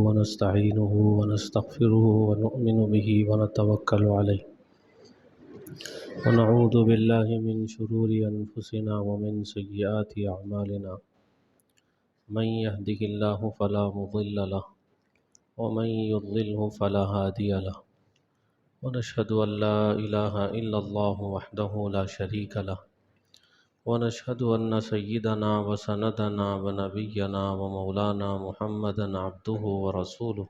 ونستعينه ونستغفره ونؤمن به ونتوكل عليه ونعوذ بالله من شرور أنفسنا ومن سيئات أعمالنا من يهده الله فلا مضل له ومن يضلله فلا هادي له ونشهد أن لا إله إلا الله وحده لا شريك له ونشهد أن سيدنا وسندنا ونبينا ومولانا محمدا عبده ورسوله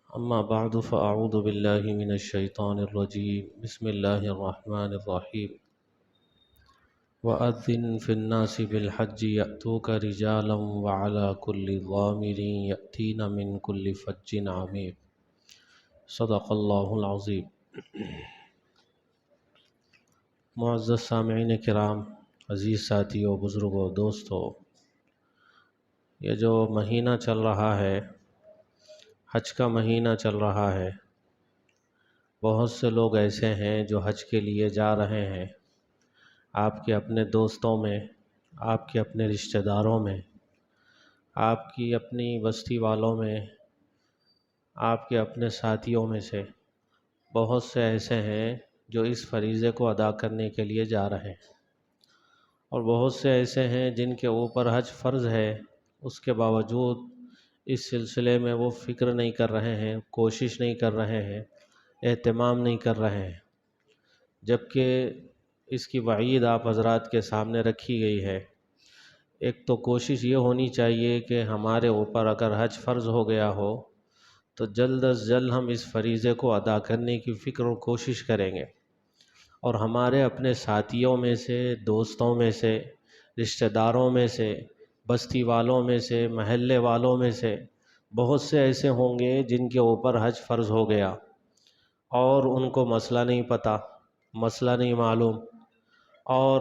أما بعد فأعوذ بالله من الشيطان الرجيم بسم الله الرحمن الرحيم وأذن في الناس بالحج يأتوك رجالا وعلى كل ضامر يأتين من كل فج عميق صدق اللہ العظیم۔ معزز سامعین کرام، عزیز ساتھیوں، بزرگوں، دوستوں، یہ جو مہینہ چل رہا ہے، حج کا مہینہ چل رہا ہے، بہت سے لوگ ایسے ہیں جو حج کے لیے جا رہے ہیں۔ آپ کے اپنے دوستوں میں، آپ کے اپنے رشتہ داروں میں، آپ کی اپنی بستی والوں میں، آپ کے اپنے ساتھیوں میں سے بہت سے ایسے ہیں جو اس فریضے کو ادا کرنے کے لیے جا رہے ہیں، اور بہت سے ایسے ہیں جن کے اوپر حج فرض ہے، اس کے باوجود اس سلسلے میں وہ فکر نہیں کر رہے ہیں، کوشش نہیں کر رہے ہیں، اہتمام نہیں کر رہے ہیں، جبکہ اس کی وعید آپ حضرات کے سامنے رکھی گئی ہے۔ ایک تو کوشش یہ ہونی چاہیے کہ ہمارے اوپر اگر حج فرض ہو گیا ہو تو جلد از جلد ہم اس فریضے کو ادا کرنے کی فکر اور کوشش کریں گے، اور ہمارے اپنے ساتھیوں میں سے، دوستوں میں سے، رشتہ داروں میں سے، بستی والوں میں سے، محلے والوں میں سے بہت سے ایسے ہوں گے جن کے اوپر حج فرض ہو گیا اور ان کو مسئلہ نہیں پتہ، مسئلہ نہیں معلوم، اور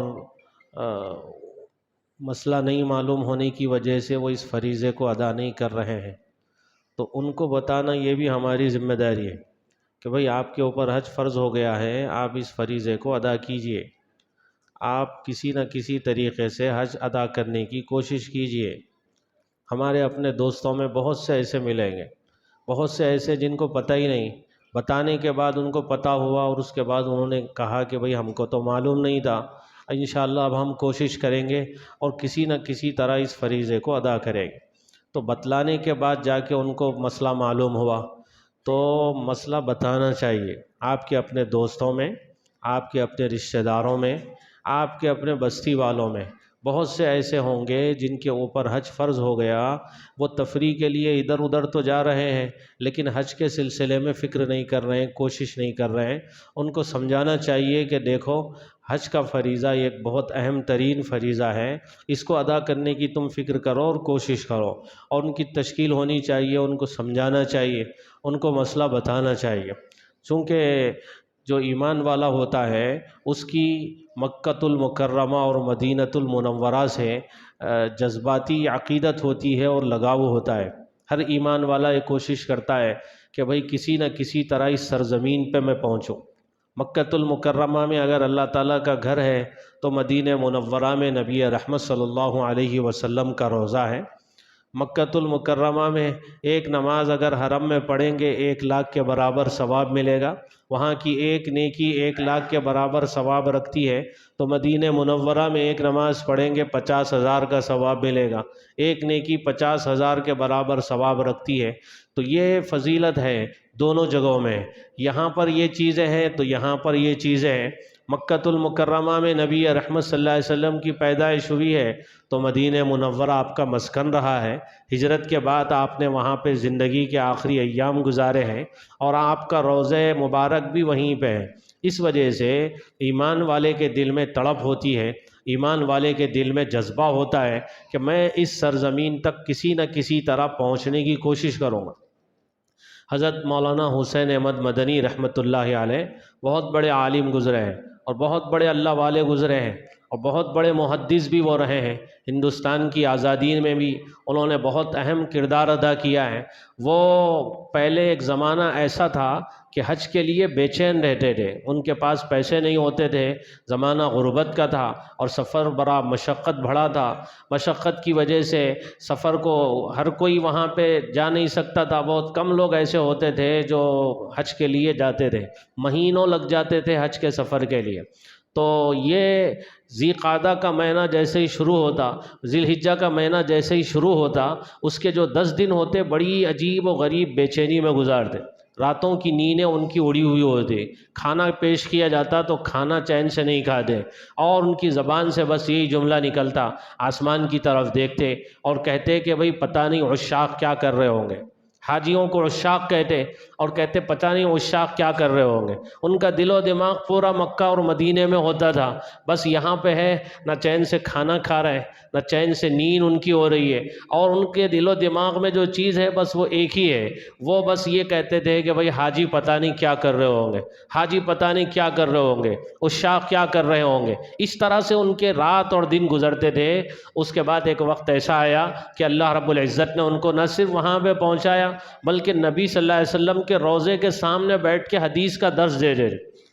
مسئلہ نہیں معلوم ہونے کی وجہ سے وہ اس فریضے کو ادا نہیں کر رہے ہیں۔ تو ان کو بتانا یہ بھی ہماری ذمہ داری ہے کہ بھئی آپ کے اوپر حج فرض ہو گیا ہے، آپ اس فریضے کو ادا کیجئے، آپ کسی نہ کسی طریقے سے حج ادا کرنے کی کوشش کیجئے۔ ہمارے اپنے دوستوں میں بہت سے ایسے ملیں گے، بہت سے ایسے جن کو پتہ ہی نہیں، بتانے کے بعد ان کو پتہ ہوا اور اس کے بعد انہوں نے کہا کہ بھئی ہم کو تو معلوم نہیں تھا، انشاءاللہ اب ہم کوشش کریں گے اور کسی نہ کسی طرح اس فریضے کو ادا کریں گے۔ تو بتلانے کے بعد جا کے ان کو مسئلہ معلوم ہوا، تو مسئلہ بتانا چاہیے۔ آپ کے اپنے دوستوں میں، آپ کے اپنے رشتہ داروں میں، آپ کے اپنے بستی والوں میں بہت سے ایسے ہوں گے جن کے اوپر حج فرض ہو گیا، وہ تفریح کے لیے ادھر ادھر تو جا رہے ہیں لیکن حج کے سلسلے میں فکر نہیں کر رہے ہیں، کوشش نہیں کر رہے ہیں۔ ان کو سمجھانا چاہیے کہ دیکھو، حج کا فریضہ ایک بہت اہم ترین فریضہ ہے، اس کو ادا کرنے کی تم فکر کرو اور کوشش کرو، اور ان کی تشکیل ہونی چاہیے، ان کو سمجھانا چاہیے، ان کو مسئلہ بتانا چاہیے۔ چونکہ جو ایمان والا ہوتا ہے اس کی مکۃ المکرمہ اور مدینۃ المنورہ سے جذباتی عقیدت ہوتی ہے اور لگاؤ ہوتا ہے۔ ہر ایمان والا یہ کوشش کرتا ہے کہ بھئی کسی نہ کسی طرح اس سرزمین پہ میں پہنچوں۔ مکۃ المکرمہ میں اگر اللہ تعالیٰ کا گھر ہے تو مدینہ منورہ میں نبی رحمت صلی اللہ علیہ وسلم کا روضہ ہے۔ مکۃ المکرمہ میں ایک نماز اگر حرم میں پڑھیں گے 1,00,000 کے برابر ثواب ملے گا، وہاں کی ایک نیکی 1,00,000 کے برابر ثواب رکھتی ہے، تو مدینہ منورہ میں ایک نماز پڑھیں گے 50,000 کا ثواب ملے گا، ایک نیکی 50,000 کے برابر ثواب رکھتی ہے۔ تو یہ فضیلت ہے دونوں جگہوں میں، یہاں پر یہ چیزیں ہیں تو یہاں پر یہ چیزیں ہیں۔ مکۃ المکرمہ میں نبی رحمت صلی اللہ علیہ وسلم کی پیدائش ہوئی ہے تو مدینہ منورہ آپ کا مسکن رہا ہے، ہجرت کے بعد آپ نے وہاں پہ زندگی کے آخری ایام گزارے ہیں، اور آپ کا روضہ مبارک بھی وہیں پہ ہے۔ اس وجہ سے ایمان والے کے دل میں تڑپ ہوتی ہے، ایمان والے کے دل میں جذبہ ہوتا ہے کہ میں اس سرزمین تک کسی نہ کسی طرح پہنچنے کی کوشش کروں گا۔ حضرت مولانا حسین احمد مدنی رحمۃ اللہ علیہ بہت بڑے عالم گزرے ہیں اور بہت بڑے اللہ والے گزرے ہیں، اور بہت بڑے محدث بھی وہ رہے ہیں، ہندوستان کی آزادی میں بھی انہوں نے بہت اہم کردار ادا کیا ہے۔ وہ پہلے ایک زمانہ ایسا تھا کہ حج کے لیے بے چین رہتے تھے، ان کے پاس پیسے نہیں ہوتے تھے، زمانہ غربت کا تھا اور سفر بڑا مشقت بھرا تھا۔ مشقت کی وجہ سے سفر کو ہر کوئی وہاں پہ جا نہیں سکتا تھا، بہت کم لوگ ایسے ہوتے تھے جو حج کے لیے جاتے تھے، مہینوں لگ جاتے تھے حج کے سفر کے لیے۔ تو یہ ذی قعدہ کا مہینہ جیسے ہی شروع ہوتا، ذی الحجہ کا مہینہ جیسے ہی شروع ہوتا، اس کے جو 10 دن ہوتے بڑی عجیب و غریب بے چینی میں گزارتے، راتوں کی نیندیں ان کی اڑی ہوئی ہوتی، کھانا پیش کیا جاتا تو کھانا چین سے نہیں کھاتے، اور ان کی زبان سے بس یہی جملہ نکلتا، آسمان کی طرف دیکھتے اور کہتے کہ بھئی پتہ نہیں عشاق کیا کر رہے ہوں گے۔ حاجیوں کو عشاق کہتے اور کہتے پتہ نہیں عشاق کیا کر رہے ہوں گے۔ ان کا دل و دماغ پورا مکہ اور مدینے میں ہوتا تھا، بس یہاں پہ ہے نہ چین سے کھانا کھا رہے ہیں، نہ چین سے نیند ان کی ہو رہی ہے، اور ان کے دل و دماغ میں جو چیز ہے بس وہ ایک ہی ہے، وہ بس یہ کہتے تھے کہ بھئی حاجی پتہ نہیں کیا کر رہے ہوں گے، حاجی پتہ نہیں کیا کر رہے ہوں گے، عشاق کیا کر رہے ہوں گے۔ اس طرح سے ان کے رات اور دن گزرتے تھے۔ اس کے بعد ایک وقت ایسا آیا کہ اللہ رب العزت نے ان کو نہ صرف وہاں پہ پہنچایا بلکہ نبی صلی اللہ علیہ وسلم کے روضے کے سامنے بیٹھ کے حدیث کا درس دے دے۔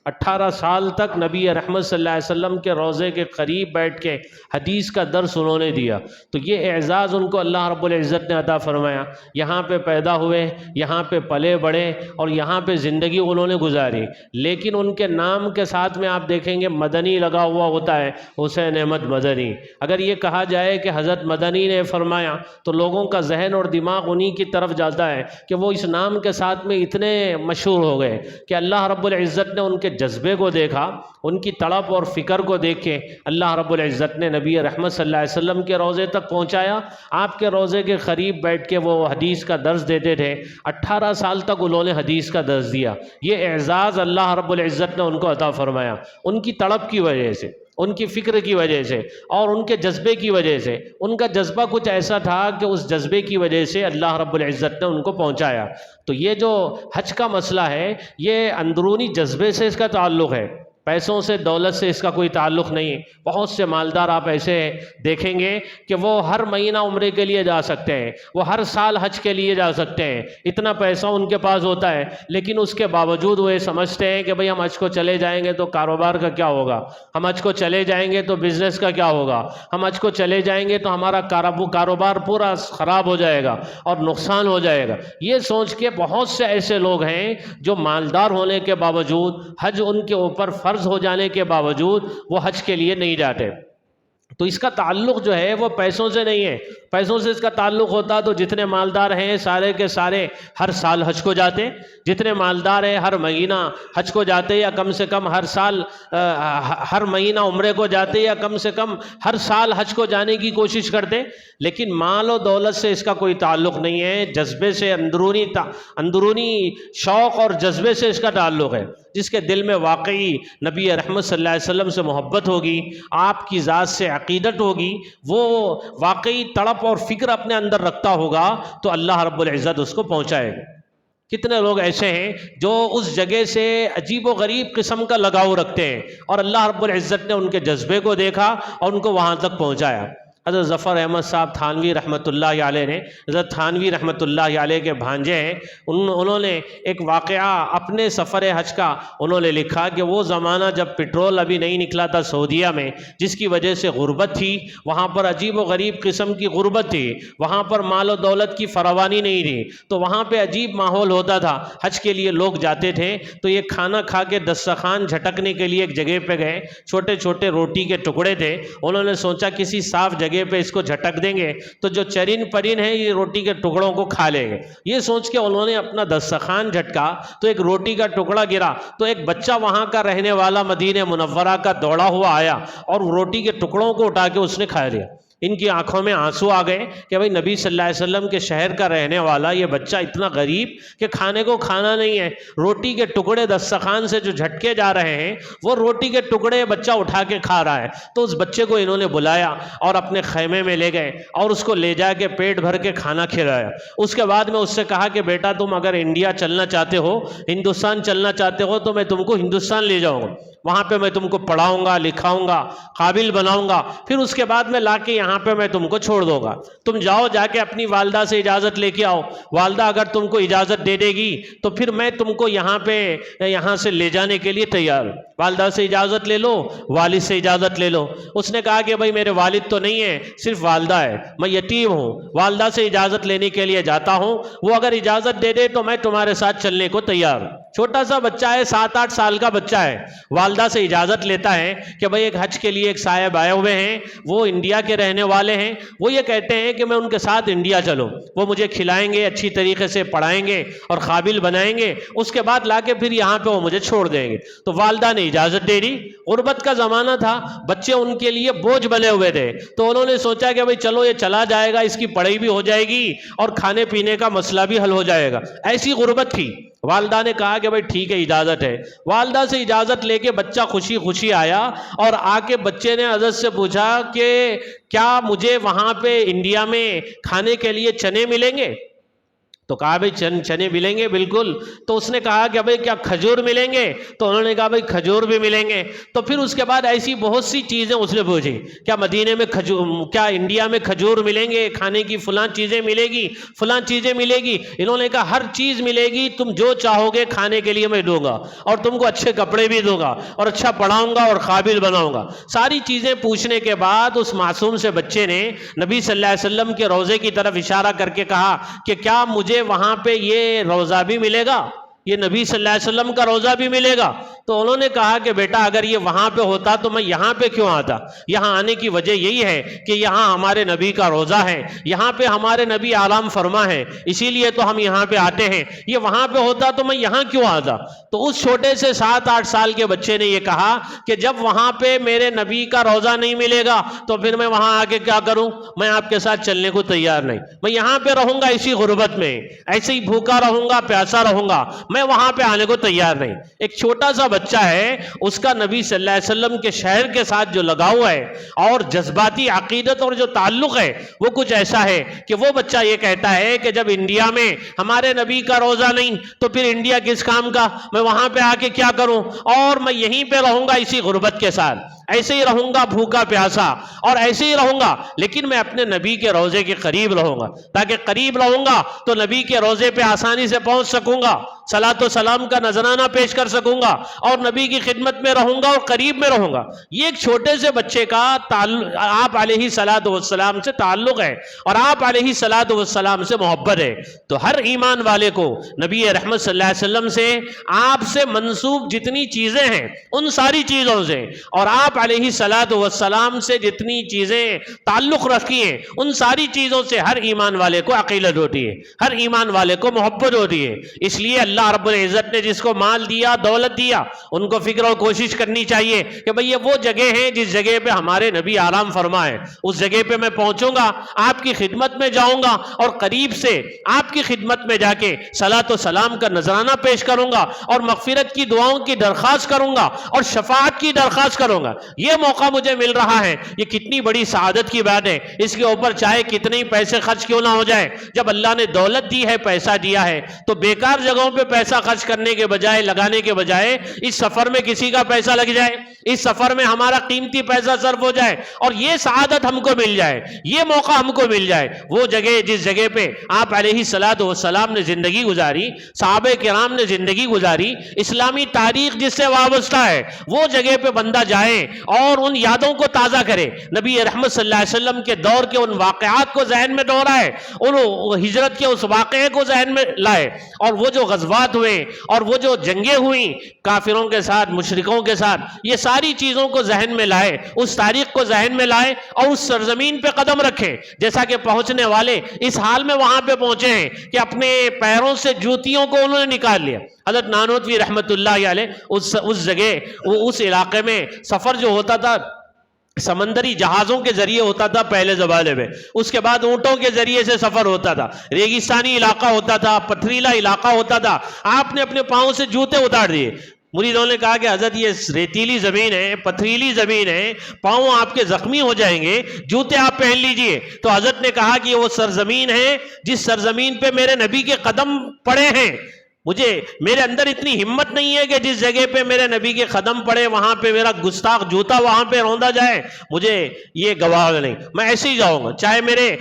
18 سال تک نبی رحمت صلی اللہ علیہ وسلم کے روضے کے قریب بیٹھ کے حدیث کا درس انہوں نے دیا۔ تو یہ اعزاز ان کو اللہ رب العزت نے عطا فرمایا، یہاں پہ پیدا ہوئے، یہاں پہ پلے بڑھے اور یہاں پہ زندگی انہوں نے گزاری۔ لیکن ان کے نام کے ساتھ میں آپ دیکھیں گے مدنی لگا ہوا ہوتا ہے، حسین احمد مدنی۔ اگر یہ کہا جائے کہ حضرت مدنی نے فرمایا تو لوگوں کا ذہن اور دماغ انہی کی طرف جاتا ہے کہ وہ اس نام کے ساتھ میں اتنے مشہور ہو گئے کہ اللہ رب العزت نے ان کے جذبے کو دیکھا، ان کی تڑپ اور فکر کو دیکھ کے اللہ رب العزت نے نبی رحمت صلی اللہ علیہ وسلم کے روضے تک پہنچایا۔ آپ کے روضے کے قریب بیٹھ کے وہ حدیث کا درس دیتے تھے، 18 سال تک انہوں نے حدیث کا درس دیا۔ یہ اعزاز اللہ رب العزت نے ان کو عطا فرمایا، ان کی تڑپ کی وجہ سے، ان کی فکر کی وجہ سے اور ان کے جذبے کی وجہ سے۔ ان کا جذبہ کچھ ایسا تھا کہ اس جذبے کی وجہ سے اللہ رب العزت نے ان کو پہنچایا۔ تو یہ جو حج کا مسئلہ ہے یہ اندرونی جذبے سے اس کا تعلق ہے، پیسوں سے دولت سے اس کا کوئی تعلق نہیں ہے۔ بہت سے مالدار آپ ایسے دیکھیں گے کہ وہ ہر مہینہ عمرے کے لیے جا سکتے ہیں، وہ ہر سال حج کے لیے جا سکتے ہیں، اتنا پیسہ ان کے پاس ہوتا ہے، لیکن اس کے باوجود وہ یہ سمجھتے ہیں کہ بھئی ہم حج کو چلے جائیں گے تو کاروبار کا کیا ہوگا، ہم حج کو چلے جائیں گے تو بزنس کا کیا ہوگا، ہم حج کو چلے جائیں گے تو ہمارا کاروبار پورا خراب ہو جائے گا اور نقصان ہو جائے گا۔ یہ سوچ کے بہت سے ایسے لوگ ہیں جو مالدار ہونے کے باوجود، حج ان کے اوپر فرض ہو جانے کے باوجود وہ حج کے لیے نہیں جاتے۔ تو اس کا تعلق جو ہے وہ پیسوں سے نہیں ہے۔ پیسوں سے اس کا تعلق ہوتا تو جتنے مالدار ہیں سارے کے سارے ہر سال حج کو جاتے، جتنے مالدار ہیں ہر مہینہ حج کو جاتے، یا کم سے کم ہر سال ہر مہینہ عمرے کو جاتے، یا کم سے کم ہر سال حج کو جانے کی کوشش کرتے۔ لیکن مال و دولت سے اس کا کوئی تعلق نہیں ہے، جذبے سے، اندرونی شوق اور جذبے سے اس کا تعلق ہے۔ جس کے دل میں واقعی نبی رحمت صلی اللہ علیہ وسلم سے محبت ہوگی، آپ کی ذات سے عقیدت ہوگی، وہ واقعی تڑپ اور فکر اپنے اندر رکھتا ہوگا تو اللہ رب العزت اس کو پہنچائے گا۔ کتنے لوگ ایسے ہیں جو اس جگہ سے عجیب و غریب قسم کا لگاؤ رکھتے ہیں اور اللہ رب العزت نے ان کے جذبے کو دیکھا اور ان کو وہاں تک پہنچایا۔ حضرت ظفر احمد صاحب تھانوی رحمۃ اللہ علیہ نے، حضرت تھانوی رحمۃ اللہ علیہ کے بھانجے ہیں، انہوں نے ایک واقعہ اپنے سفر حج کا انہوں نے لکھا کہ وہ زمانہ جب پٹرول ابھی نہیں نکلا تھا سعودیہ میں، جس کی وجہ سے غربت تھی، وہاں پر عجیب و غریب قسم کی غربت تھی، وہاں پر مال و دولت کی فراوانی نہیں تھی، تو وہاں پہ عجیب ماحول ہوتا تھا۔ حج کے لیے لوگ جاتے تھے تو یہ کھانا کھا کے دسترخوان جھٹکنے کے لیے ایک جگہ پہ گئے، چھوٹے چھوٹے روٹی کے ٹکڑے تھے، انہوں نے سوچا کسی صاف جگہ پہ اس کو جھٹک دیں گے تو جو چرین پرین ہے یہ روٹی کے ٹکڑوں کو کھا لیں گے۔ یہ سوچ کے انہوں نے اپنا دسترخوان جھٹکا تو ایک روٹی کا ٹکڑا گرا، تو ایک بچہ وہاں کا رہنے والا مدینہ منورہ کا دوڑا ہوا آیا اور روٹی کے ٹکڑوں کو اٹھا کے اس نے کھا لیا۔ ان کی آنکھوں میں آنسو آ گئے کہ بھئی نبی صلی اللہ علیہ وسلم کے شہر کا رہنے والا یہ بچہ اتنا غریب کہ کھانے کو کھانا نہیں ہے، روٹی کے ٹکڑے دسترخوان سے جو جھٹکے جا رہے ہیں وہ روٹی کے ٹکڑے بچہ اٹھا کے کھا رہا ہے۔ تو اس بچے کو انہوں نے بلایا اور اپنے خیمے میں لے گئے اور اس کو لے جا کے پیٹ بھر کے کھانا کھلایا۔ اس کے بعد میں اس سے کہا کہ بیٹا تم اگر انڈیا چلنا چاہتے ہو، ہندوستان چلنا چاہتے ہو تو میں تم کو ہندوستان لے جاؤں گا۔ وہاں پہ میں تم کو پڑھاؤں گا، لکھاؤں گا، قابل بناؤں گا، پھر اس کے بعد میں لا کے یہاں پہ میں تم کو چھوڑ دوں گا، تم جاؤ جا کے اپنی والدہ سے اجازت لے کے آؤ، والدہ اگر تم کو اجازت دے دے گی تو پھر میں تم کو یہاں سے لے جانے کے لیے تیار ہوں، والدہ سے اجازت لے لو، والد سے اجازت لے لو۔ اس نے کہا کہ بھائی میرے والد تو نہیں ہے، صرف والدہ ہے، میں یتیم ہوں، والدہ سے اجازت لینے کے لیے جاتا ہوں، وہ اگر اجازت دے دے تو میں تمہارے ساتھ چلنے کو تیار ہوں۔ چھوٹا سا بچہ ہے، 7-8 سال کا بچہ ہے، والدہ سے اجازت لیتا ہے کہ بھائی ایک حج کے لیے ایک صاحب آئے ہوئے ہیں، وہ انڈیا کے رہنے والے ہیں، وہ یہ کہتے ہیں کہ میں ان کے ساتھ انڈیا چلوں، وہ مجھے کھلائیں گے، اچھی طریقے سے پڑھائیں گے اور قابل بنائیں گے، اس کے بعد لا کے پھر یہاں پہ وہ مجھے چھوڑ دیں گے۔ تو والدہ نے اجازت دے دی۔ غربت کا زمانہ تھا، بچے ان کے لیے بوجھ بنے ہوئے تھے، تو انہوں نے سوچا کہ بھائی چلو یہ چلا جائے گا، اس کی پڑھائی بھی ہو جائے گی اور کھانے پینے کا مسئلہ بھی حل ہو جائے گا، ایسی غربت تھی۔ والدہ نے کہا کہ بھائی ٹھیک ہے، اجازت ہے۔ والدہ سے اجازت لے کے بچہ خوشی خوشی آیا اور آ کے بچے نے حضرت سے پوچھا کہ کیا مجھے وہاں پہ انڈیا میں کھانے کے لیے چنے ملیں گے؟ تو کہا بھئی چنے ملیں گے بالکل۔ تو اس نے کہا کہ بھئی کیا کھجور ملیں گے؟ تو انہوں نے کہا بھئی کھجور بھی ملیں گے۔ تو پھر اس کے بعد ایسی بہت سی چیزیں اس نے پوچھی، کیا مدینے میں کیا انڈیا میں کھجور ملیں گے، کھانے کی فلاں چیزیں ملے گی، فلاں چیزیں ملے گی؟ انہوں نے کہا ہر چیز ملے گی، تم جو چاہو گے کھانے کے لیے میں دوں گا، اور تم کو اچھے کپڑے بھی دوں گا اور اچھا پڑھاؤں گا اور قابل بناؤں گا۔ ساری چیزیں پوچھنے کے بعد اس معصوم سے بچے نے نبی صلی اللہ علیہ وسلم کے روضے کی طرف اشارہ کر کے کہا کہ کیا مجھے وہاں پہ یہ روضہ بھی ملے گا، یہ نبی صلی اللہ علیہ وسلم کا روضہ بھی ملے گا؟ تو انہوں نے کہا کہ بیٹا اگر یہ وہاں پہ ہوتا تو میں یہاں پہ کیوں آتا؟ یہاں آنے کی وجہ یہی ہے کہ یہاں ہمارے نبی کا روضہ ہے، یہاں پہ ہمارے نبی آرام فرما ہے، اسی لیے تو ہم یہاں پہ آتے ہیں، یہ وہاں پہ ہوتا تو میں یہاں کیوں آتا؟ تو اس چھوٹے سے 7-8 سال کے بچے نے یہ کہا کہ جب وہاں پہ میرے نبی کا روضہ نہیں ملے گا تو پھر میں وہاں آ کے کیا کروں؟ میں آپ کے ساتھ چلنے کو تیار نہیں، میں یہاں پہ رہوں گا اسی غربت میں، ایسے ہی بھوکا رہوں گا، پیاسا رہوں گا، میں وہاں پہ آنے کو تیار نہیں۔ ایک چھوٹا سا بچہ ہے، اس کا نبی صلی اللہ علیہ وسلم کے شہر کے ساتھ جو لگاؤ ہے اور جذباتی عقیدت اور جو تعلق ہے وہ کچھ ایسا ہے کہ وہ بچہ یہ کہتا ہے کہ جب انڈیا میں ہمارے نبی کا روضہ نہیں تو پھر انڈیا کس کام کا، میں وہاں پہ آ کے کیا کروں، اور میں یہیں پہ رہوں گا اسی غربت کے ساتھ، ایسے ہی رہوں گا بھوکا پیاسا اور ایسے ہی رہوں گا، لیکن میں اپنے نبی کے روضے کے قریب رہوں گا، تاکہ قریب رہوں گا تو نبی کے روضے پہ آسانی سے پہنچ سکوں گا، صلاۃ و سلام کا نذرانہ پیش کر سکوں گا اور نبی کی خدمت میں رہوں گا اور قریب میں رہوں گا۔ یہ ایک چھوٹے سے بچے کا آپ علیہ الصلاۃ والسلام سے تعلق ہے اور آپ علیہ الصلاۃ والسلام سے محبت ہے۔ تو ہر ایمان والے کو نبی رحمت صلی اللہ علیہ وسلم سے، آپ سے منسوب جتنی چیزیں ہیں ان ساری چیزوں سے، اور آپ علیہ الصلاۃ والسلام سے جتنی چیزیں تعلق رکھی ہیں ان ساری چیزوں سے ہر ایمان والے کو عقیدت ہوتی ہے، ہر ایمان والے کو محبت ہوتی ہے۔ اس لیے اللہ رب العزت نے جس کو مال دیا، دولت دیا، ان کو فکر اور کوشش کرنی چاہیے کہ بھئی یہ وہ جگہ ہے جس جگہ پہ ہمارے نبی آرام فرما ہے، اس جگہ پہ میں پہنچوں گا، آپ کی خدمت میں جاؤں گا اور قریب سے آپ کی خدمت میں جا کے صلاۃ و سلام کا نذرانہ پیش کروں گا اور مغفرت کی دعاؤں کی درخواست کروں گا اور شفاعت کی درخواست کروں گا۔ یہ موقع مجھے مل رہا ہے، یہ کتنی بڑی سعادت کی بات ہے، اس کے اوپر چاہے کتنے ہی پیسے خرچ کیوں نہ ہو جائے۔ جب اللہ نے دولت دی ہے، پیسہ دیا ہے، تو بیکار جگہوں پہ پیسہ خرچ کرنے کے بجائے، لگانے کے بجائے، اس سفر میں کسی کا پیسہ لگ جائے، اس سفر میں ہمارا قیمتی پیسہ صرف ہو جائے اور یہ سعادت ہم کو مل جائے، یہ موقع ہم کو مل جائے۔ وہ جگہ جس جگہ پہ آپ علیہ الصلاۃ والسلام نے زندگی گزاری، صحابہ کرام نے زندگی گزاری، اسلامی تاریخ جس سے وابستہ ہے، وہ جگہ پہ بندہ جائے اور ان یادوں کو تازہ کرے، نبی رحمت صلی اللہ علیہ وسلم کے دور کے ان واقعات کو ذہن میں دہرائے، ان ہجرت کے اس واقعے کو ذہن میں لائے، اور وہ جو غزوات ہوئے اور وہ جو جنگیں ہوئیں کافروں کے ساتھ، مشرکوں کے ساتھ، یہ ساری چیزوں کو ذہن میں لائے، اس تاریخ کو ذہن میں لائے اور اس سرزمین پہ قدم رکھے، جیسا کہ پہنچنے والے اس حال میں وہاں پہ پہنچے ہیں کہ اپنے پیروں سے جوتیوں کو انہوں نے نکال لیا۔ حضرت نانوتوی رحمت اللہ علیہ اس جگہ، اس علاقے میں سفر جو ہوتا تھا سمندری جہازوں کے ذریعے ہوتا تھا پہلے زمانے میں، اس کے بعد اونٹوں کے ذریعے سے سفر ہوتا تھا، ریگستانی علاقہ ہوتا تھا، پتھریلا علاقہ ہوتا تھا، آپ نے اپنے پاؤں سے جوتے اتار دیے۔ مریدوں نے کہا کہ حضرت یہ ریتیلی زمین ہے، پتھریلی زمین ہے، پاؤں آپ کے زخمی ہو جائیں گے، جوتے آپ پہن لیجئے۔ تو حضرت نے کہا کہ یہ وہ سرزمین ہے جس سرزمین پہ میرے نبی کے قدم پڑے ہیں، مجھے میرے اندر اتنی ہمت نہیں ہے کہ جس جگہ پہ میرے نبی کے قدم پڑے وہاں پہ میرا گستاخ جوتا وہاں پہ روندا جائے، مجھے یہ گوارا نہیں، میں ایسے ہی جاؤں گا، چاہے میرے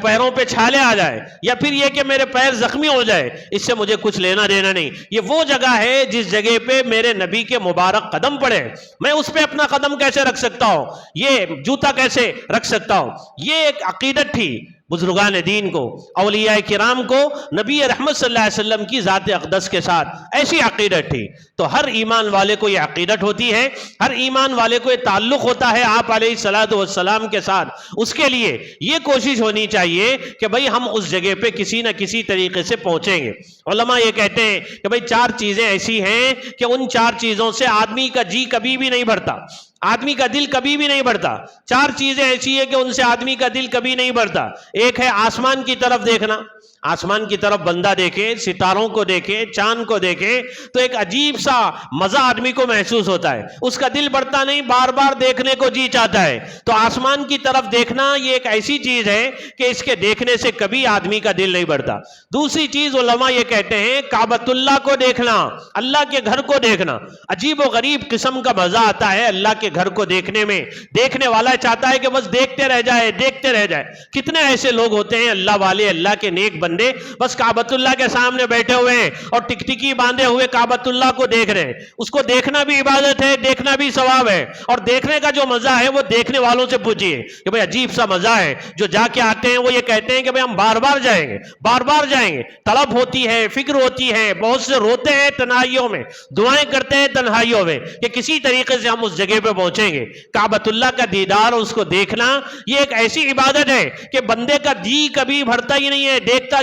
پیروں پہ چھالے آ جائے یا پھر یہ کہ میرے پیر زخمی ہو جائے، اس سے مجھے کچھ لینا دینا نہیں۔ یہ وہ جگہ ہے جس جگہ پہ میرے نبی کے مبارک قدم پڑے، میں اس پہ اپنا قدم کیسے رکھ سکتا ہوں، یہ جوتا کیسے رکھ سکتا ہوں؟ یہ ایک عقیدت تھی بزرگان دین کو، اولیاء کرام کو، نبی رحمت صلی اللہ علیہ وسلم کی ذات اقدس کے ساتھ ایسی عقیدت تھی۔ تو ہر ایمان والے کو یہ عقیدت ہوتی ہے، ہر ایمان والے کو یہ تعلق ہوتا ہے آپ علیہ الصلوۃ والسلام کے ساتھ۔ اس کے لیے یہ کوشش ہونی چاہیے کہ بھئی ہم اس جگہ پہ کسی نہ کسی طریقے سے پہنچیں گے۔ علماء یہ کہتے ہیں کہ بھئی 4 چیزیں ایسی ہیں کہ ان 4 چیزوں سے آدمی کا جی کبھی بھی نہیں بھرتا، آدمی کا دل کبھی بھی نہیں بڑھتا۔ 4 چیزیں ایسی ہیں کہ ان سے آدمی کا دل کبھی نہیں بڑھتا۔ ایک ہے آسمان کی طرف دیکھنا، آسمان کی طرف بندہ دیکھے، ستاروں کو دیکھے، چاند کو دیکھے تو ایک عجیب سا مزہ آدمی کو محسوس ہوتا ہے، اس کا دل بڑھتا نہیں، بار بار دیکھنے کو جی چاہتا ہے۔ تو آسمان کی طرف دیکھنا یہ ایک ایسی چیز ہے کہ اس کے دیکھنے سے کبھی آدمی کا دل نہیں بڑھتا۔ دوسری چیز علماء یہ کہتے ہیں کعبۃ اللہ کو دیکھنا، اللہ کے گھر کو دیکھنا، عجیب و غریب قسم کا مزہ آتا ہے اللہ کے گھر کو دیکھنے میں۔ دیکھنے والا چاہتا ہے کہ بس دیکھتے رہ جائے، دیکھتے رہ جائے۔ کتنے ایسے لوگ ہوتے ہیں اللہ والے، اللہ کے نیک بندے، بس کعبۃ اللہ کے سامنے بیٹھے ہوئے ہیں اور ٹکٹکی باندھے ہوئے کعبۃ اللہ کو دیکھ رہے ہیں۔ اس کو دیکھنا بھی عبادت ہے، دیکھنا بھی ثواب ہے، اور دیکھنے کا جو مزہ ہے وہ دیکھنے والوں سے پوچھیے کہ بھئی عجیب سا مزہ ہے۔ جو جا کے آتے ہیں وہ یہ کہتے ہیں کہ بھئی ہم بار بار جائیں گے، بار بار جائیں گے۔ طلب ہوتی ہے، فکر ہوتی ہے، بہت سے روتے ہیں تنہائیوں میں، دعائیں کرتے ہیں تنہائیوں میں کہ کسی طریقے سے ہم اس جگہ پہ پہنچیں گے۔ کعبۃ اللہ کا دیدار، اس کو دیکھنا یہ ایک ایسی عبادت ہے کہ بندے کا جی کبھی بھرتا ہی نہیں ہے، دیکھتا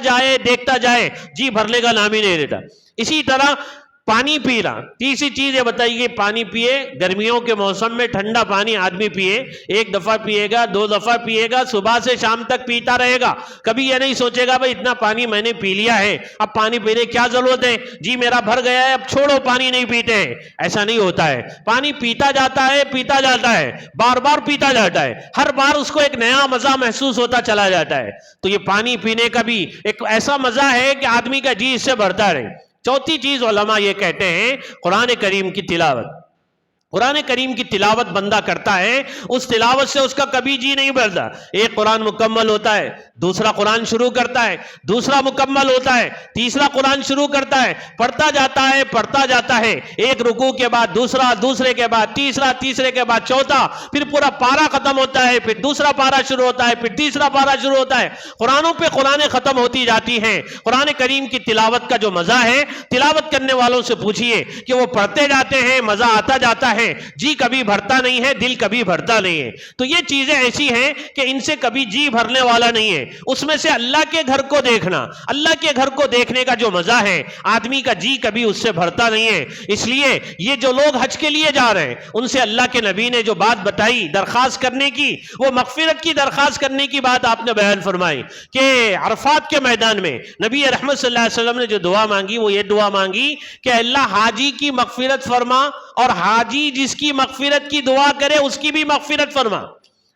جائے، جی بھرنے کا نام ہی نہیں لیتا۔ اسی طرح پانی پینا، تیسری چیز یہ بتائیے، پانی پیے، گرمیوں کے موسم میں ٹھنڈا پانی آدمی پیے، 1 دفعہ پیے گا، 2 دفعہ پیے گا، صبح سے شام تک پیتا رہے گا، کبھی یہ نہیں سوچے گا بھئی اتنا پانی میں نے پی لیا ہے، اب پانی پینے کیا ضرورت ہے، جی میرا بھر گیا ہے اب چھوڑو پانی نہیں پیتے ہیں۔ ایسا نہیں ہوتا ہے، پانی پیتا جاتا ہے، بار بار پیتا جاتا ہے، ہر بار اس کو ایک نیا مزہ محسوس ہوتا چلا جاتا ہے۔ تو یہ پانی پینے کا بھی ایک ایسا مزہ ہے کہ آدمی کا جی اس سے بڑھتا رہے۔ چوتھی چیز علماء یہ کہتے ہیں قرآن کریم کی تلاوت۔ قرآن کریم کی تلاوت بندہ کرتا ہے، اس تلاوت سے اس کا کبھی جی نہیں بھرتا۔ ایک قرآن مکمل ہوتا ہے، دوسرا قرآن شروع کرتا ہے، دوسرا مکمل ہوتا ہے، تیسرا قرآن شروع کرتا ہے، پڑھتا جاتا ہے، ایک رکوع کے بعد دوسرا، دوسرے کے بعد تیسرا، تیسرے کے بعد چوتھا، پھر پورا پارا ختم ہوتا ہے، پھر دوسرا پارا شروع ہوتا ہے، پھر تیسرا پارا شروع ہوتا ہے۔ قرآنوں پہ قرآن ختم ہوتی جاتی ہیں۔ قرآن کریم کی تلاوت کا جو مزہ ہے، تلاوت کرنے والوں سے پوچھئے کہ وہ پڑھتے جاتے ہیں، مزہ آتا جاتا ہے، جی کبھی بھرتا نہیں ہے، دل کبھی بھرتا نہیں ہے۔ تو یہ چیزیں ایسی ہیں کہ ان سے کبھی جی بھرنے والا نہیں ہے۔ اس میں سے اللہ کے گھر کو دیکھنا، اللہ کے گھر کو دیکھنے کا جو مزہ ہے، آدمی کا جی کبھی اس سے بھرتا نہیں ہے۔ اس لیے یہ جو لوگ حج کے لیے جا رہے ہیں، ان سے اللہ کے نبی نے جو بات بتائی درخواست کرنے کی، وہ مغفرت کی درخواست کرنے کی بات آپ نے بیان فرمائی کہ عرفات کے میدان میں نبی رحمت صلی اللہ علیہ وسلم نے جو دعا مانگی، وہ یہ دعا مانگی کہ اللہ حاجی کی مغفرت فرما، اور حاجی جس کی مغفرت کی دعا کرے اس کی بھی مغفرت فرما۔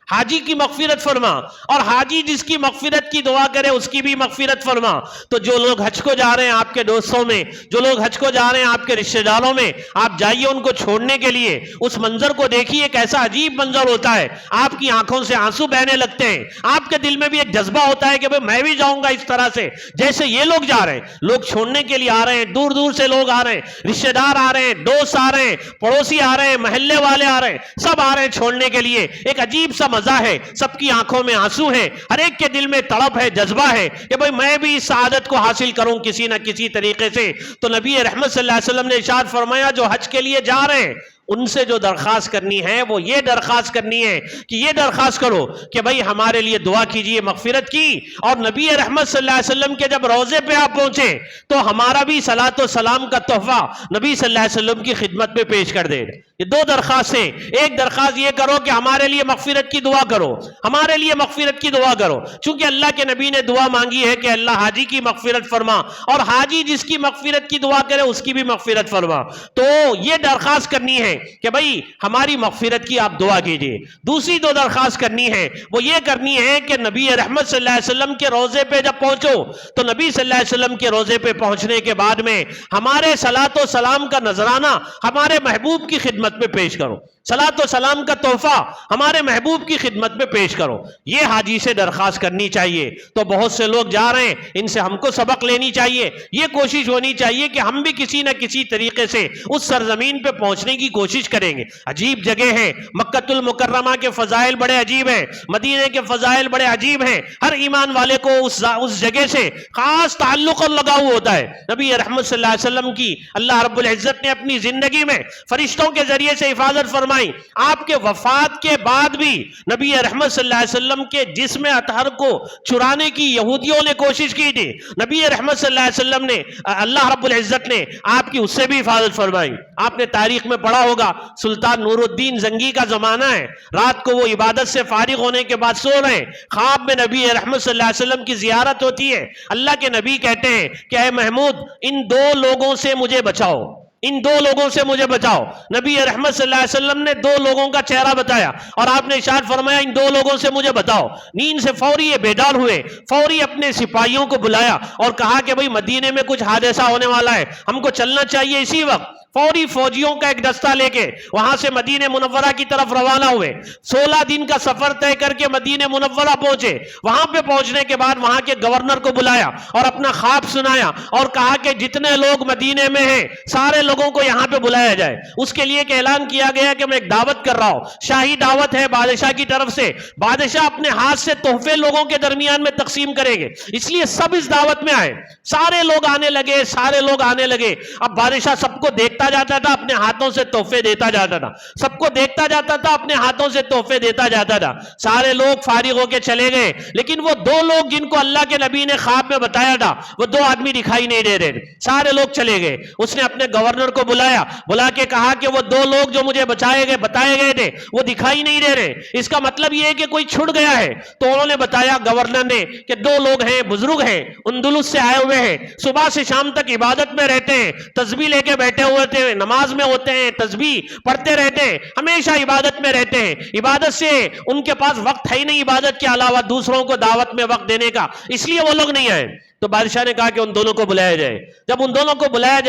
حاجی کی مغفرت فرما، اور حاجی جس کی مغفرت کی دعا کرے اس کی بھی مغفرت فرما۔ تو جو لوگ حج کو جا رہے ہیں آپ کے دوستوں میں، جو لوگ حج کو جا رہے ہیں آپ کے رشتہ داروں میں، آپ جائیے ان کو چھوڑنے کے لیے، اس منظر کو دیکھیے کیسا عجیب منظر ہوتا ہے، آپ کی آنکھوں سے آنسو بہنے لگتے ہیں، آپ کے دل میں بھی ایک جذبہ ہوتا ہے کہ میں بھی جاؤں گا اس طرح سے جیسے یہ لوگ جا رہے ہیں۔ لوگ چھوڑنے کے لیے آ رہے ہیں، دور دور سے لوگ آ رہے ہیں، رشتہ دار آ رہے ہیں، دوست آ رہے ہیں، پڑوسی آ رہے ہیں، محلے والے آ رہے ہیں، سب آ رہے ہیں چھوڑنے کے لیے۔ ایک عجیب سا مزہ ہے، سب کی آنکھوں میں آنسو ہیں، ہر ایک کے دل میں تڑپ ہے، جذبہ ہے کہ بھئی میں بھی اس سعادت کو حاصل کروں کسی نہ کسی طریقے سے۔ تو نبی رحمت صلی اللہ علیہ وسلم نے ارشاد فرمایا جو حج کے لیے جا رہے ہیں ان سے جو درخواست کرنی ہے وہ یہ درخواست کرنی ہے کہ یہ درخواست کرو کہ بھئی ہمارے لیے دعا کیجئے مغفرت کی، اور نبی رحمت صلی اللہ علیہ وسلم کے جب روضے پہ آپ پہنچے تو ہمارا بھی صلاۃ و سلام کا تحفہ نبی صلی اللہ علیہ وسلم کی خدمت میں پیش کر دے۔ یہ 2 درخواستیں، ایک درخواست یہ کرو کہ ہمارے لیے مغفرت کی دعا کرو، ہمارے لیے مغفرت کی دعا کرو، چونکہ اللہ کے نبی نے دعا مانگی ہے کہ اللہ حاجی کی مغفرت فرما، اور حاجی جس کی مغفرت کی دعا کرے اس کی بھی مغفرت فرما۔ تو یہ درخواست کرنی ہے ہیں کہ بھئی ہماری مغفرت کی آپ دعا کیجئے. دوسری دو درخواست کرنی ہے، وہ یہ کرنی ہے کہ نبی رحمت صلی اللہ علیہ وسلم کے روضے پہ جب پہنچو تو نبی صلی اللہ علیہ وسلم کے روضے پہ پہنچنے کے بعد میں ہمارے صلاۃ و سلام کا نذرانہ ہمارے محبوب کی خدمت میں پیش کرو، صلاۃ و سلام کا تحفہ ہمارے محبوب کی خدمت میں پیش کرو. یہ حاجی سے درخواست کرنی چاہیے. تو بہت سے لوگ جا رہے ہیں، ان سے ہم کو سبق لینی چاہیے. یہ کوشش ہونی چاہیے کہ ہم بھی کسی نہ کسی طریقے سے اس سرزمین پہ پہنچنے کی کوشش کریں گے. عجیب جگہ ہے، مکۃ المکرمہ کے فضائل بڑے عجیب ہیں، مدینے کے فضائل بڑے عجیب ہیں. ہر ایمان والے کو اس جگہ سے خاص تعلق اور لگاؤ ہوتا ہے. نبی رحمت صلی اللہ علیہ وسلم کی اللہ رب العزت نے اپنی زندگی میں فرشتوں کے ذریعے سے حفاظت فرمائی. آپ کے وفات کے بعد بھی نبی رحمت صلی اللہ علیہ وسلم کے جسم اطہر کو چرانے کی یہودیوں نے کوشش کی تھی. نبی رحمت صلی اللہ علیہ وسلم نے اللہ رب العزت نے آپ کی اس سے بھی حفاظت فرمائی. آپ نے تاریخ میں پڑھا ہوگا، سلطان نور الدین زنگی کا زمانہ ہے، رات کو وہ عبادت سے فارغ ہونے کے بعد سو رہے ہیں، خواب میں نبی رحمت صلی اللہ علیہ وسلم کی زیارت ہوتی ہے. اللہ کے نبی کہتے ہیں کہ اے محمود ان دو لوگوں سے مجھے بچاؤ، ان دو لوگوں سے مجھے بچاؤ. نبی رحمت صلی اللہ علیہ وسلم نے دو لوگوں کا چہرہ بتایا اور آپ نے ارشاد فرمایا ان دو لوگوں سے مجھے بتاؤ. نیند سے فوری یہ بیدار ہوئے، فوری اپنے سپاہیوں کو بلایا اور کہا کہ بھئی مدینے میں کچھ حادثہ ہونے والا ہے، ہم کو چلنا چاہیے اسی وقت. فوری فوجیوں کا ایک دستہ لے کے وہاں سے مدینہ منورہ کی طرف روانہ ہوئے. 16 دن کا سفر طے کر کے مدینہ منورہ پہنچے. وہاں پہ پہنچنے کے بعد وہاں کے گورنر کو بلایا اور اپنا خواب سنایا اور کہا کہ جتنے لوگ مدینے میں ہیں سارے لوگوں کو یہاں پہ بلایا جائے. اس کے لیے ایک اعلان کیا گیا کہ میں ایک دعوت کر رہا ہوں، شاہی دعوت ہے بادشاہ کی طرف سے. بادشاہ اپنے ہاتھ سے تحفے لوگوں کے درمیان میں تقسیم کریں گے، اس لیے سب اس دعوت میں آئے. سارے لوگ آنے لگے، سارے لوگ آنے لگے. اب بادشاہ سب کو دیکھتا جاتا تھا، اپنے ہاتھوں سے تحفے دیتا جاتا تھا، سب کو دیکھتا جاتا تھا، اپنے ہاتھوں سے تحفے دیتا جاتا تھا. سارے لوگ فارغ ہو کے چلے گئے، لیکن وہ دو لوگ جن کو اللہ کے نبی نے خواب میں بتایا تھا وہ دو آدمی دکھائی نہیں دے رہے. سارے لوگ چلے گئے. اس نے اپنے گورنر کو بلا کے کہا کہ وہ دو لوگ جو مجھے بتائے گئے تھے وہ دکھائی نہیں دے رہے، اس کا مطلب یہ ہے کہ کوئی چھوٹ گیا ہے. تو انہوں نے بتایا گورنر نے کہ دو لوگ ہیں، بزرگ ہیں، اندلس سے آئے ہوئے ہیں، صبح سے شام تک عبادت میں رہتے ہیں، تسبیح لے کے بیٹھے ہوئے تھے، نماز میں ہوتے ہیں، تسبیح پڑھتے رہتے ہیں، ہمیشہ عبادت میں رہتے ہیں. عبادت سے ان کے پاس وقت ہے ہی نہیں عبادت کے علاوہ دوسروں کو دعوت میں وقت دینے کا، اس لیے وہ لوگ نہیں آئے. تو بادشاہ نے کہا کہ ان دونوں کو بلایا جائے. جب ان دونوں کو بلایا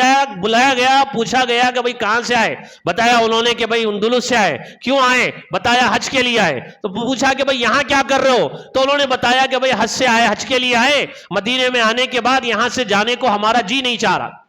گیا پوچھا گیا کہ بھئی کہاں سے آئے؟ بتایا انہوں نے کہ بھئی اندلس سے آئے. کیوں آئے؟ بتایا حج کے لیے آئے. تو پوچھا کہ بھئی یہاں کیا کر رہے ہو؟ تو انہوں نے بتایا کہ بھئی حج سے آئے، حج کے لیے آئے. مدینے میں آنے کے بعد یہاں سے جانے کو ہمارا جی نہیں چاہ رہا،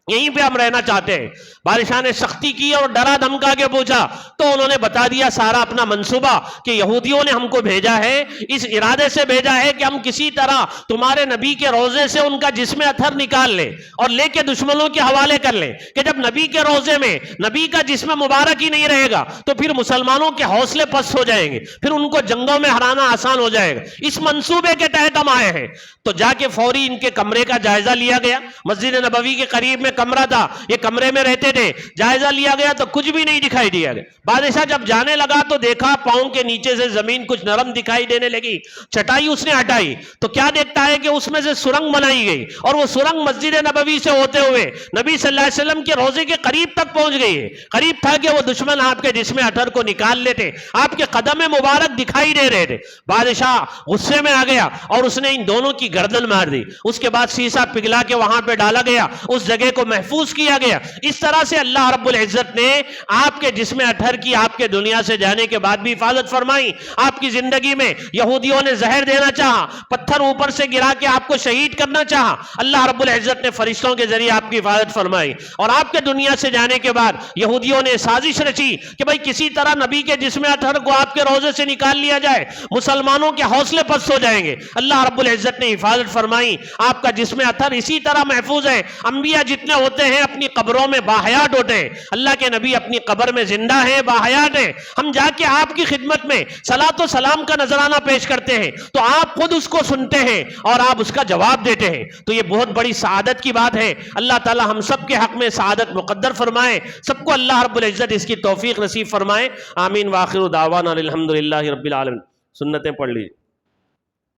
یہیں پہ ہم رہنا چاہتے ہیں. بادشاہ نے سختی کی اور ڈرا دھمکا کے پوچھا تو انہوں نے بتا دیا سارا اپنا منصوبہ کہ یہودیوں نے ہم کو بھیجا ہے، اس ارادے سے بھیجا ہے کہ ہم کسی طرح تمہارے نبی کے روضے سے ان کا جسم اطہر نکال لیں اور لے کے دشمنوں کے حوالے کر لیں کہ جب نبی کے روضے میں نبی کا جسم مبارک ہی نہیں رہے گا تو پھر مسلمانوں کے حوصلے پست ہو جائیں گے، پھر ان کو جنگوں میں ہرانا آسان ہو جائے گا. اس منصوبے کے تحت ہم آئے ہیں. تو جا کے فوری ان کے کمرے کا جائزہ لیا گیا. مسجد نبوی کے قریب میں کمرہ تھا، یہ کمرے میں رہتے تھے. جائزہ لیا گیا تو کچھ بھی نہیں دکھائی دیا گیا. بادشاہ جب جانے لگا تو دیکھا پاؤں کے نیچے سے زمین کچھ نرم دکھائی دینے لگی. چٹائی اس نے ہٹائی تو کیا دیکھتا ہے کہ اس میں سے سرنگ بنائی گئی اور وہ سرنگ مسجد نبوی سے ہوتے ہوئے نبی صلی اللہ علیہ وسلم کے روضے کے قریب تک پہنچ گئی ہے. قریب تھا کہ وہ دشمن آپ کے جسم اطہر کو نکال لیتے، آپ کے قدم مبارک دکھائی دے رہے تھے. بادشاہ غصے میں آ گیا اور اس نے ان دونوں کی گردن مار دی. اس کے بعد سیسا پگھلا کے وہاں پہ ڈالا گیا، اس جگہ کو محفوظ کیا گیا. اس طرح سے اللہ رب العزت نے آپ کے جسم اطہر کی آپ کے دنیا سے جانے کے بعد بھی حفاظت فرمائی. آپ کی زندگی میں یہودیوں نے زہر دینا چاہا، پتھر اوپر سے گرا کے آپ کو شہید کرنا چاہا، اللہ رب العزت نے فرشتوں کے ذریعے آپ کی حفاظت فرمائی. اور آپ کے دنیا سے جانے کے بعد یہودیوں نے سازش رچی کہ بھئی کسی طرح نبی کے جسم اطہر کو آپ کے روضے سے نکال لیا جائے، مسلمانوں کے حوصلے پست ہو جائیں گے. اللہ رب العزت نے حفاظت فرمائی. آپ کا جسم اطہر اسی طرح محفوظ ہے. انبیاء جتنے ہوتے ہیں اپنی قبروں میں باحیات ہوتے ہیں، اللہ کے نبی اپنی قبر میں زندہ ہیں، باحیات ہیں. ہم جا کے آپ کی خدمت میں صلاۃ و سلام کا نذرانہ پیش کرتے ہیں تو آپ خود اس کو سنتے ہیں اور آپ اس کا جواب دیتے ہیں. تو یہ بہت بڑی سعادت کی بات ہے. اللہ تعالی ہم سب کے حق میں سعادت مقدر فرمائے. سب کو اللہ رب العزت اس کی توفیق نصیب فرمائے. آمین. وآخر دعوانا الحمدللہ رب العالمین. سنتیں پڑھ لیجیے.